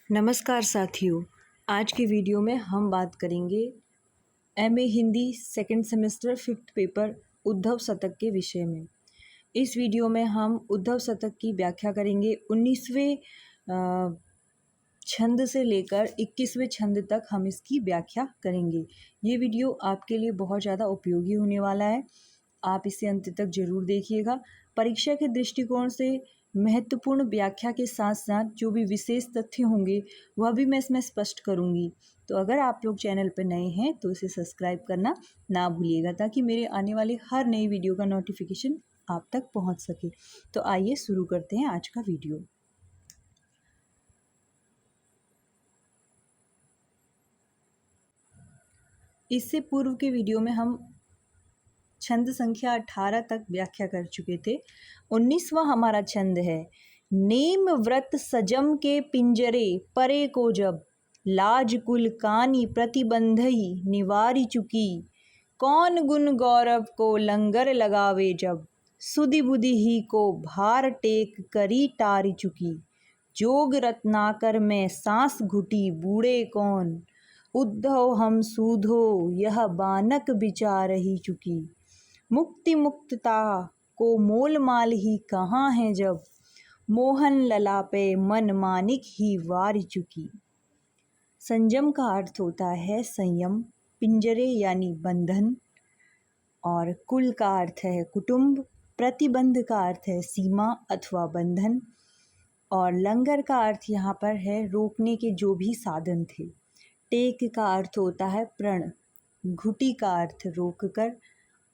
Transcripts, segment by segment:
नमस्कार साथियों, आज की वीडियो में हम बात करेंगे MA Hindi second semester 5th paper Uddhav शतक के विषय में। इस वीडियो में हम उद्धव शतक की व्याख्या करेंगे। 19वें छंद से लेकर 21वें छंद तक हम इसकी व्याख्या करेंगे। ये वीडियो आपके लिए बहुत ज़्यादा उपयोगी होने वाला है, आप इसे अंत तक ज़रूर देखिएगा। परीक्षा के दृष्टिकोण से महत्वपूर्ण व्याख्या के साथ साथ जो भी विशेष तथ्य होंगे वह भी मैं इसमें स्पष्ट करूंगी। तो अगर आप लोग चैनल पर नए हैं तो इसे सब्सक्राइब करना ना भूलिएगा, ताकि मेरे आने वाले हर नई वीडियो का नोटिफिकेशन आप तक पहुंच सके। तो आइए शुरू करते हैं आज का वीडियो। इससे पूर्व के वीडियो में हम छंद संख्या 18 तक व्याख्या कर चुके थे। 19वां हमारा छंद है। नेम व्रत सजम के पिंजरे परे को जब, लाज कुल कानी प्रतिबंधई निवारी चुकी, कौन गुण गौरव को लंगर लगावे जब, सुधि बुधि ही को भार टेक करी टारी चुकी, जोग रत्नाकर में सांस घुटी बूढ़े कौन, उद्धव हम सूधो यह बानक विचार ही चुकी, मुक्ति मुक्तता को मोल माल ही कहाँ है जब, मोहन ललापे मन मानिक ही वार चुकी। संयम का अर्थ होता है संयम, पिंजरे यानी बंधन, और कुल का अर्थ है कुटुंब, प्रतिबंध का अर्थ है सीमा अथवा बंधन, और लंगर का अर्थ यहाँ पर है रोकने के जो भी साधन थे। टेक का अर्थ होता है प्रण, घुटी का अर्थ रोक कर,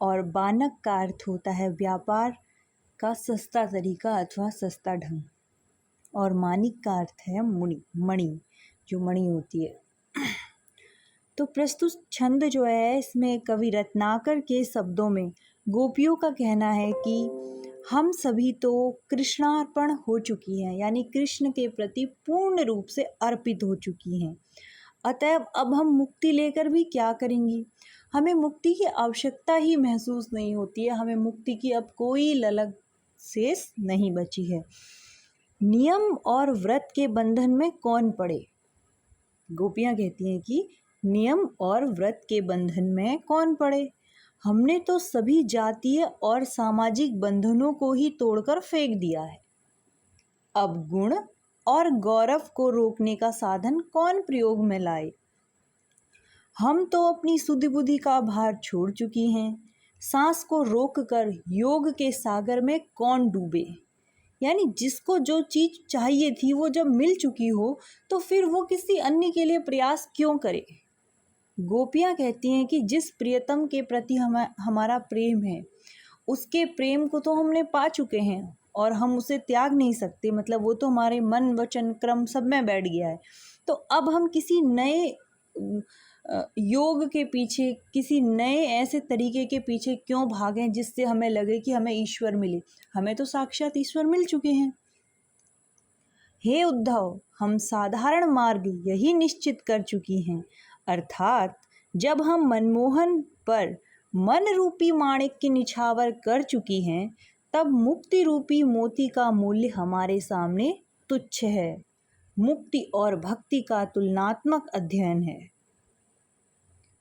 और बानक का अर्थ होता है व्यापार का सस्ता तरीका अथवा सस्ता ढंग, और मानिक का अर्थ है मणि, जो मणि होती है। तो प्रस्तुत छंद जो है, इसमें कवि रत्नाकर के शब्दों में गोपियों का कहना है कि हम सभी तो कृष्णार्पण हो चुकी हैं, यानी कृष्ण के प्रति पूर्ण रूप से अर्पित हो चुकी हैं। अतएव अब हम मुक्ति लेकर भी क्या करेंगी? हमें मुक्ति की आवश्यकता ही महसूस नहीं होती है, हमें मुक्ति की अब कोई ललक शेष नहीं बची है। नियम और व्रत के बंधन में कौन पड़े? गोपियाँ कहती हैं कि नियम और व्रत के बंधन में कौन पड़े? हमने तो सभी जातीय और सामाजिक बंधनों को ही तोड़कर फेंक दिया है। अब गुण और गौरव को रोकने का साधन कौन प्रयोग में लाए? हम तो अपनी सुधि बुद्धि का भार छोड़ चुकी हैं। सांस को रोककर योग के सागर में कौन डूबे? यानी जिसको जो चीज चाहिए थी वो जब मिल चुकी हो तो फिर वो किसी अन्य के लिए प्रयास क्यों करे? गोपियाँ कहती हैं कि जिस प्रियतम के प्रति हमारा प्रेम है, उसके प्रेम को तो हमने पा चुके हैं और हम उसे त्याग नहीं सकते, मतलब वो तो हमारे मन वचन क्रम सब में बैठ गया है। तो अब हम किसी नए योग के पीछे, किसी नए ऐसे तरीके के पीछे क्यों भागें जिससे हमें लगे कि हमें ईश्वर मिले? हमें तो साक्षात ईश्वर मिल चुके हैं। हे उद्धव, हम साधारण मार्ग यही निश्चित कर चुकी हैं, अर्थात जब हम मनमोहन पर मन रूपी माणिक्य निछावर कर चुकी हैं, तब मुक्ति रूपी मोती का मूल्य हमारे सामने तुच्छ है। मुक्ति और भक्ति का तुलनात्मक अध्ययन है।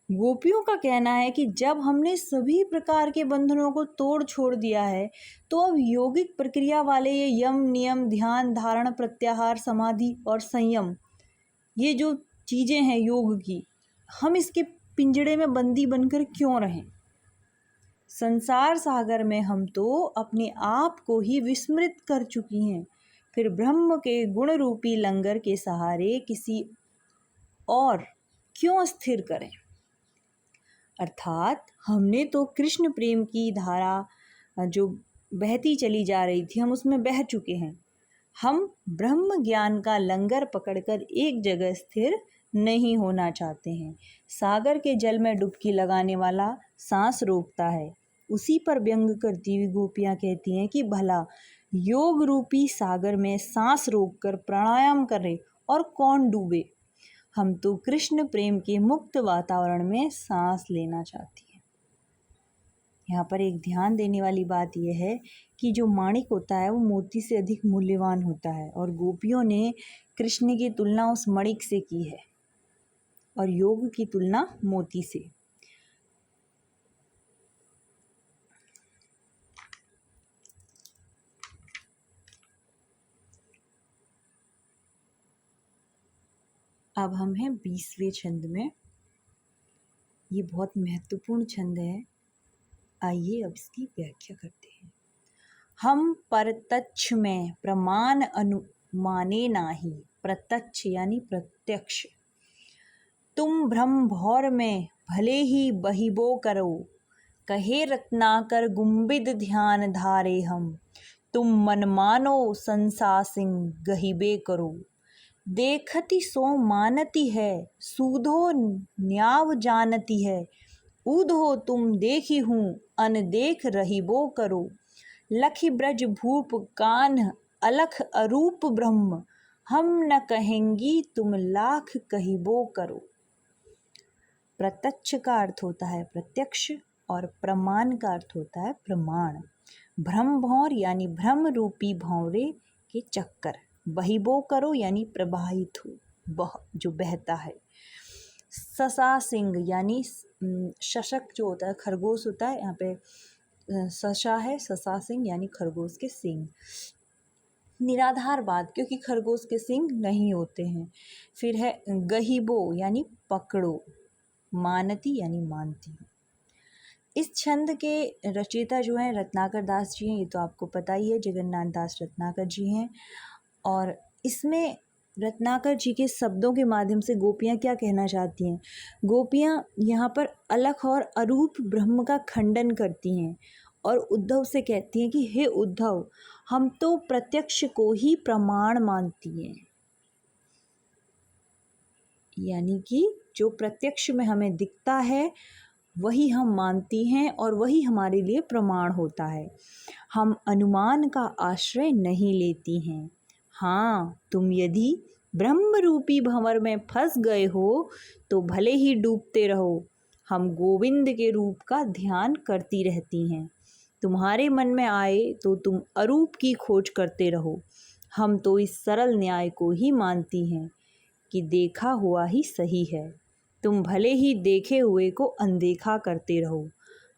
गोपियों का कहना है कि जब हमने सभी प्रकार के बंधनों को तोड़ छोड़ दिया है, तो अब योगिक प्रक्रिया वाले ये यम नियम, ध्यान, धारण, प्रत्याहार, समाधि और संयम, ये जो चीज़ें हैं योग की, हम इसके पिंजड़े में बंदी बनकर क्यों रहें? संसार सागर में हम तो अपने आप को ही विस्मृत कर चुकी हैं, फिर ब्रह्म के गुण रूपी लंगर के सहारे किसी और क्यों स्थिर करें? अर्थात हमने तो कृष्ण प्रेम की धारा जो बहती चली जा रही थी, हम उसमें बह चुके हैं। हम ब्रह्म ज्ञान का लंगर पकड़कर एक जगह स्थिर नहीं होना चाहते हैं। सागर के जल में डुबकी लगाने वाला सांस रोकता है, उसी पर व्यंग करती हुई गोपियाँ कहती हैं कि भला योग रूपी सागर में सांस रोककर प्राणायाम करे और कौन डूबे? हम तो कृष्ण प्रेम के मुक्त वातावरण में सांस लेना चाहती हैं। यहाँ पर एक ध्यान देने वाली बात यह है कि जो माणिक होता है वो मोती से अधिक मूल्यवान होता है, और गोपियों ने कृष्ण की तुलना उस मणिक से की है और योग की तुलना मोती से। अब हम हैं 20वें छंद में। ये बहुत महत्वपूर्ण छंद है, आइए अब इसकी व्याख्या करते हैं। हम परतच्छ में प्रमाण अनुमाने नाही, प्रत्यक्ष यानी प्रत्यक्ष। तुम भ्रम भौर में भले ही बहिबो करो, कहे रत्नाकर गुम्बिद ध्यान धारे हम। तुम मन मानो संसा सिंह गहिबे करो, देखती सो मानती है, सूधो न्याव जानती है। ऊधो तुम देखी हूँ, अनदेख रहिबो करो। लखि ब्रज भूप कान्ह अलख अरूप ब्रह्म, हम न कहेंगी तुम लाख कहिबो करो। प्रत्यक्ष का अर्थ होता है प्रत्यक्ष और प्रमाण का अर्थ होता है प्रमाण। भ्रम भौर यानी भ्रम रूपी भौरे के चक्कर। बहिबो करो यानी प्रवाहित हो, जो बहता है। ससा सिंह यानी शशक जो होता है, खरगोश होता है, यहाँ पे सशा है, ससा सिंह यानी खरगोश के सिंग। निराधार बात, क्योंकि खरगोश के सिंग नहीं होते हैं। फिर है गहिबो यानी पकड़ो, मानती यानी मानती। इस छंद के रचयिता जो हैं रत्नाकर दास जी हैं, ये तो आपको पता ही है, जगन्नाथ दास रत्नाकर जी हैं। और इसमें रत्नाकर जी के शब्दों के माध्यम से गोपियाँ क्या कहना चाहती हैं? गोपियाँ यहाँ पर अलख और अरूप ब्रह्म का खंडन करती हैं और उद्धव से कहती हैं कि हे उद्धव, हम तो प्रत्यक्ष को ही प्रमाण मानती हैं। यानी कि जो प्रत्यक्ष में हमें दिखता है वही हम मानती हैं और वही हमारे लिए प्रमाण होता है। हम अनुमान का आश्रय नहीं लेती हैं। हाँ, तुम यदि ब्रह्म रूपी भंवर में फंस गए हो तो भले ही डूबते रहो, हम गोविंद के रूप का ध्यान करती रहती हैं। तुम्हारे मन में आए तो तुम अरूप की खोज करते रहो। हम तो इस सरल न्याय को ही मानती हैं कि देखा हुआ ही सही है। तुम भले ही देखे हुए को अनदेखा करते रहो।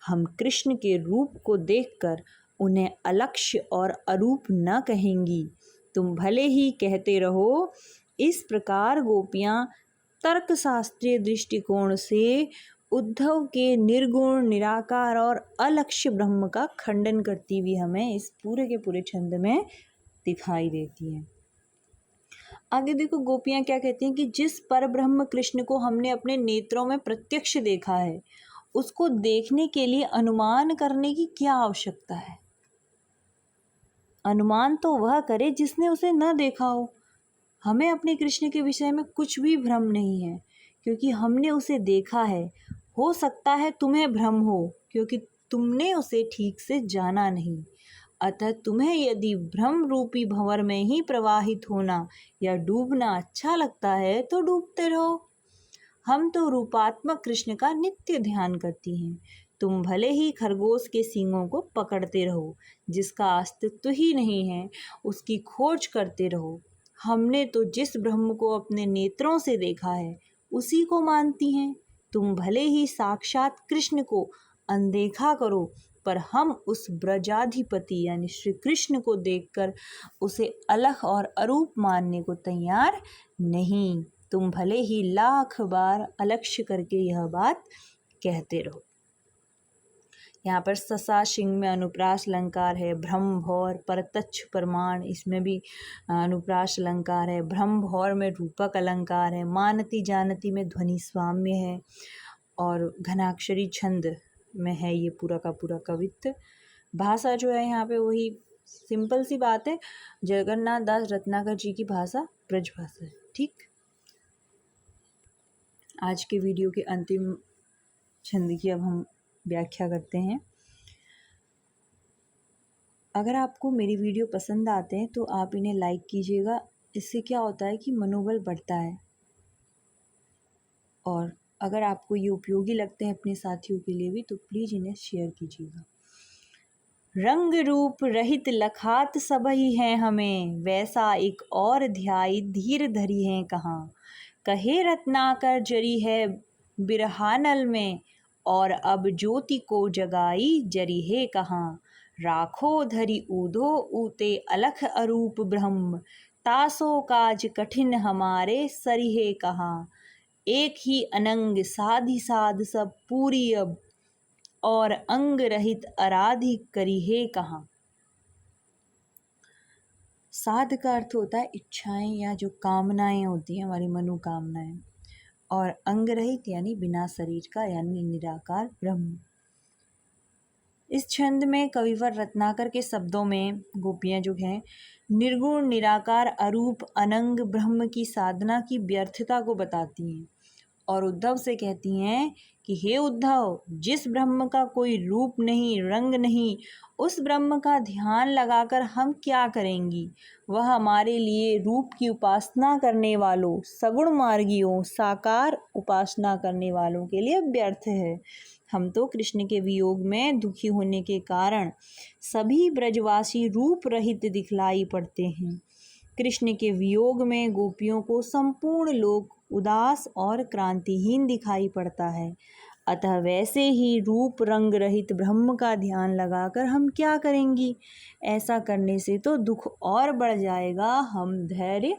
हम कृष्ण के रूप को देखकर उन्हें अलक्ष्य और अरूप न कहेंगी। तुम भले ही कहते रहो। इस प्रकार गोपियाँ तर्कशास्त्रीय दृष्टिकोण से उद्धव के निर्गुण, निराकार और अलक्ष्य ब्रह्म का खंडन करती हुई हमें इस पूरे के पूरे छंद में दिखाई देती हैं। आगे देखो गोपियाँ क्या कहती हैं कि जिस परब्रह्म कृष्ण को हमने अपने नेत्रों में प्रत्यक्ष देखा है, उसको देखने के लिए अनुमान करने की क्या आवश्यकता है? अनुमान तो वह करे जिसने उसे न देखा हो। हमें अपने कृष्ण के विषय में कुछ भी भ्रम नहीं है, क्योंकि हमने उसे देखा है। हो सकता है तुम्हें भ्रम हो, क्योंकि तुमने उसे ठीक से जाना नहीं। अतः तुम्हें यदि भ्रम रूपी भंवर में ही प्रवाहित होना या डूबना अच्छा लगता है तो डूबते रहो। हम तो रूपात्मक कृष्ण का नित्य ध्यान करती हैं। तुम भले ही खरगोश के सींगों को पकड़ते रहो, जिसका अस्तित्व ही नहीं है, उसकी खोज करते रहो। हमने तो जिस ब्रह्म को अपने नेत्रों से देखा है उसी को मानती हैं। तुम भले ही साक्षात कृष्ण को अनदेखा करो, पर हम उस ब्रजाधिपति यानी श्री कृष्ण को देखकर उसे अलख और अरूप मानने को तैयार नहीं। तुम भले ही लाख बार अलक्ष्य करके यह बात कहते रहो। यहाँ पर ससा सिंह में अनुप्रास अलंकार है। भ्रम भौर परतच्छ प्रमाण, इसमें भी अनुप्रास अलंकार है। भ्रम भौर में रूपक अलंकार है। मानती जानती में ध्वनि स्वाम्य है और घनाक्षरी छंद में है ये पूरा का पूरा कवित्व। भाषा जो है यहाँ पे वही सिंपल सी बात है, जगन्नाथ दास रत्नाकर जी की भाषा ब्रज भाषा है। ठीक, आज के वीडियो के अंतिम छंद की अब हम व्याख्या करते हैं। अगर आपको मेरी वीडियो पसंद आते हैं तो आप इन्हें लाइक कीजिएगा। इससे क्या होता है कि मनोबल बढ़ता है और अगर आपको ये उपयोगी लगते हैं अपने साथियों के लिए भी तो प्लीज़ इन्हें शेयर कीजिएगा। रंग रूप रहित लखात सबही हैं हमें, वैसा एक और ध्याई धीर धरी हैं कहाँ। कहे रत्नाकर जरी है बिरहानल में, और अब ज्योति को जगाई जरी है कहाँ। राखो धरी ऊधो ऊते अलख अरूप ब्रह्म, तासो काज कठिन हमारे सरिहे कहाँ। एक ही अनंग साधि साध सब पूरी अब, और अंग रहित आराधि करिहे कहाँ। साध का अर्थ होता है इच्छाएं या जो कामनाएं होती हैं हमारी मनोकामनाएं, और अंग रहित यानी बिना शरीर का यानी निराकार ब्रह्म। इस छंद में कविवर रत्नाकर के शब्दों में गोपियां जो हैं निर्गुण निराकार अरूप अनंग ब्रह्म की साधना की व्यर्थता को बताती हैं और उद्धव से कहती हैं कि हे उद्धव, जिस ब्रह्म का कोई रूप नहीं रंग नहीं, उस ब्रह्म का ध्यान लगाकर हम क्या करेंगी। वह हमारे लिए रूप की उपासना करने वालों, सगुण मार्गियों, साकार उपासना करने वालों के लिए व्यर्थ है। हम तो कृष्ण के वियोग में दुखी होने के कारण सभी ब्रजवासी रूप रहित दिखलाई पड़ते हैं। कृष्ण के वियोग में गोपियों को संपूर्ण लोक उदास और क्रांतिहीन दिखाई पड़ता है। अतः वैसे ही रूप रंग रहित ब्रह्म का ध्यान लगाकर हम क्या करेंगी। ऐसा करने से तो दुख और बढ़ जाएगा। हम धैर्य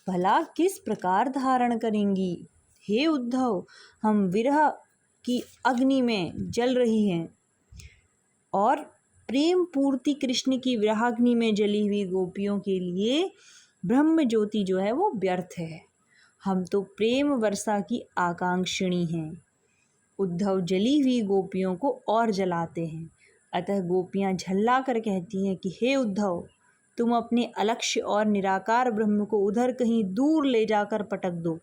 भला किस प्रकार धारण करेंगी। हे उद्धव, हम विरह की अग्नि में जल रही हैं और प्रेम पूर्ति कृष्ण की विरहाग्नि में जली हुई गोपियों के लिए ब्रह्म ज्योति जो है वो व्यर्थ है। हम तो प्रेम वर्षा की आकांक्षिणी हैं। उद्धव जली हुई गोपियों को और जलाते हैं। अतः गोपियां झल्ला कर कहती हैं कि हे उद्धव, तुम अपने अलक्ष्य और निराकार ब्रह्म को उधर कहीं दूर ले जाकर पटक दो।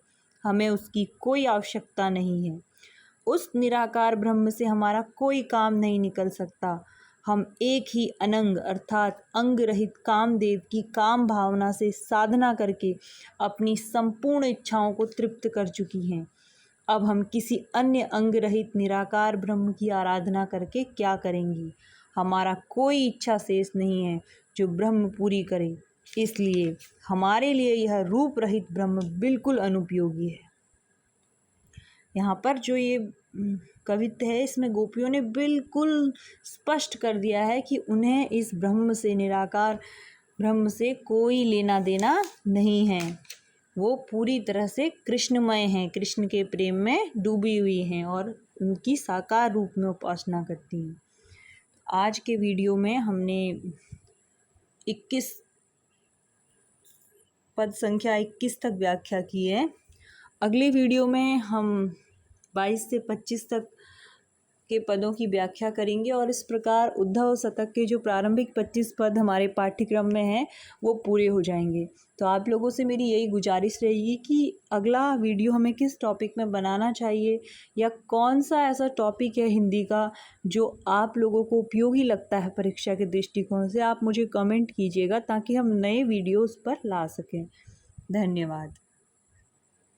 हमें उसकी कोई आवश्यकता नहीं है। उस निराकार ब्रह्म से हमारा कोई काम नहीं निकल सकता। हम एक ही अनंग अर्थात अंग रहित कामदेव की काम भावना से साधना करके अपनी संपूर्ण इच्छाओं को तृप्त कर चुकी हैं। अब हम किसी अन्य अंग रहित निराकार ब्रह्म की आराधना करके क्या करेंगी। हमारा कोई इच्छा शेष नहीं है जो ब्रह्म पूरी करे। इसलिए हमारे लिए यह रूप रहित ब्रह्म बिल्कुल अनुपयोगी है। यहाँ पर जो ये कवित्व है इसमें गोपियों ने बिल्कुल स्पष्ट कर दिया है कि उन्हें इस ब्रह्म से, निराकार ब्रह्म से कोई लेना देना नहीं है। वो पूरी तरह से कृष्णमय हैं, कृष्ण के प्रेम में डूबी हुई हैं और उनकी साकार रूप में उपासना करती हैं। आज के वीडियो में हमने 21 पद संख्या 21 तक व्याख्या की है। अगले वीडियो में हम 22 से 25 तक के पदों की व्याख्या करेंगे और इस प्रकार उद्धव शतक के जो प्रारंभिक 25 पद हमारे पाठ्यक्रम में हैं वो पूरे हो जाएंगे। तो आप लोगों से मेरी यही गुजारिश रहेगी कि अगला वीडियो हमें किस टॉपिक में बनाना चाहिए या कौन सा ऐसा टॉपिक है हिंदी का जो आप लोगों को उपयोगी लगता है परीक्षा के दृष्टिकोण से, आप मुझे कमेंट कीजिएगा ताकि हम नए वीडियोज़ पर ला सकें। धन्यवाद।